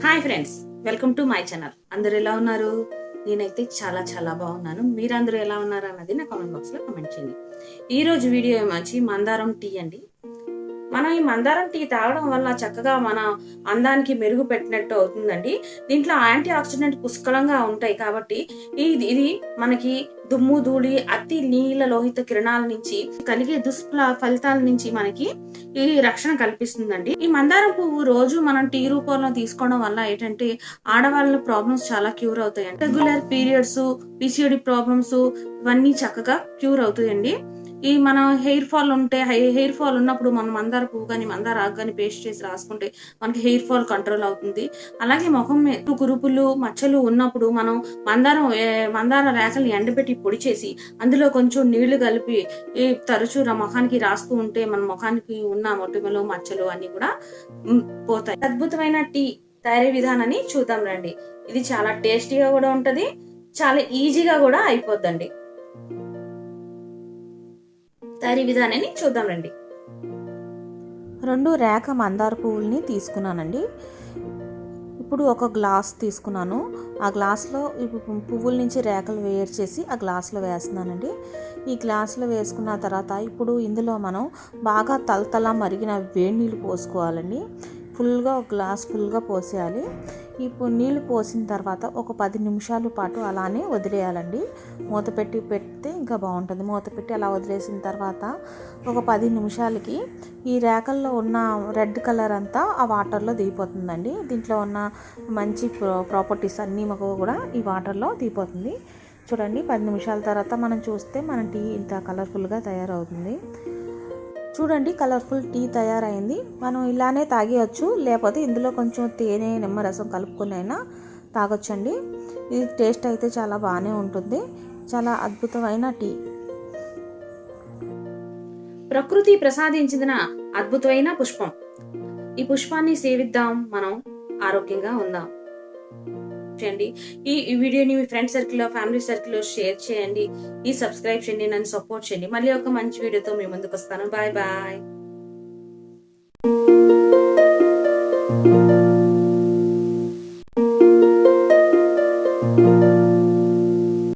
Hi friends, welcome to my channel. అందరు ఎలా ఉన్నారు? నేనైతే చాలా చాలా బాగున్నాను. మీరందరూ ఎలా ఉన్నారు అన్నది నా కామెంట్ బాక్స్ లో కామెంట్ చేయండి. ఈ రోజు వీడియో ఏమొచ్చి మందారం టీ అండి. మనం ఈ మందారం టీ తాగడం వల్ల చక్కగా మన అందానికి మెరుగు పెట్టినట్టు అవుతుందండి. దీంట్లో యాంటీ ఆక్సిడెంట్ పుష్కలంగా ఉంటాయి కాబట్టి ఇది మనకి దుమ్ము ధూళి అతి నీల లోహిత కిరణాల నుంచి కలిగే ఫలితాల నుంచి మనకి ఈ రక్షణ కల్పిస్తుందండి. ఈ మందారం పువ్వు రోజు మనం టీ రూపంలో తీసుకోవడం వల్ల ఏంటంటే ఆడవాళ్ళ ప్రాబ్లమ్స్ చాలా క్యూర్ అవుతాయండి. రెగ్యులర్ పీరియడ్స్, పిసిఓడి ప్రాబ్లమ్స్ ఇవన్నీ చక్కగా క్యూర్ అవుతాయండి. ఈ మన హెయిర్ ఫాల్ ఉంటే హెయిర్ ఫాల్ ఉన్నప్పుడు మనం మందార పువ్వు కానీ మందార ఆకు కానీ పేస్ట్ చేసి రాసుకుంటే మనకి హెయిర్ ఫాల్ కంట్రోల్ అవుతుంది. అలాగే ముఖం మీద కురుపులు మచ్చలు ఉన్నప్పుడు మనం మందార రేకల్ని ఎండబెట్టి పొడి చేసి అందులో కొంచెం నీళ్లు కలిపి తరచూ ముఖానికి రాస్తూ ఉంటే మన ముఖానికి ఉన్న మొటిమలు మచ్చలు అన్ని కూడా పోతాయి. అద్భుతమైన టీ తయారీ విధానాన్ని చూద్దాం రండి. ఇది చాలా టేస్టీగా కూడా ఉంటది, చాలా ఈజీగా కూడా అయిపోద్దండి. తయారీ విధానాన్ని చూద్దాం రండి. 2 రేఖ మందార పువ్వుల్ని తీసుకున్నానండి. ఇప్పుడు ఒక గ్లాస్ తీసుకున్నాను. ఆ గ్లాస్లో పువ్వుల నుంచి రేఖలు వేరు చేసి ఆ గ్లాస్లో వేస్తున్నానండి. ఈ గ్లాస్లో వేసుకున్న తర్వాత ఇప్పుడు ఇందులో మనం బాగా తలతల మరిగిన వేడి నీళ్ళు పోసుకోవాలండి. ఫుల్గా ఒక గ్లాస్ ఫుల్గా పోసేయాలి. ఇప్పుడు నీళ్ళు పోసిన తర్వాత ఒక 10 నిమిషాల పాటు అలానే వదిలేయాలండి. మూత పెడితే ఇంకా బాగుంటుంది. మూత పెట్టి అలా వదిలేసిన తర్వాత ఒక 10 నిమిషాలకి ఈ రేకల్లో ఉన్న రెడ్ కలర్ అంతా ఆ వాటర్లో దిగిపోతుందండి. దీంట్లో ఉన్న మంచి ప్రాపర్టీస్ అన్నీ మాకు కూడా ఈ వాటర్లో దిగిపోతుంది. చూడండి, 10 నిమిషాల తర్వాత మనం చూస్తే మన టీ ఇంత కలర్ఫుల్గా తయారవుతుంది. చూడండి, కలర్ఫుల్ టీ తయారైంది. మనం ఇలానే తాగేయచ్చు, లేకపోతే ఇందులో కొంచెం తేనె నిమ్మరసం కలుపుకొని అయినా తాగొచ్చండి. ఇది టేస్ట్ అయితే చాలా బాగానే ఉంటుంది. చాలా అద్భుతమైన టీ. ప్రకృతి ప్రసాదించిన అద్భుతమైన పుష్పం. ఈ పుష్పాన్ని సేవిద్దాం, మనం ఆరోగ్యంగా ఉందాం. చేయండి. ఈ వీడియోని మీ ఫ్రెండ్ సర్కిల్ లో, ఫ్యామిలీ సర్కిల్ లో షేర్ చేయండి. ఈ సబ్స్క్రైబ్ చేయండి, నన్ను సపోర్ట్ చేయండి. మళ్ళీ ఒక మంచి వీడియోతో మీ ముందుకు వస్తాను. Bye bye.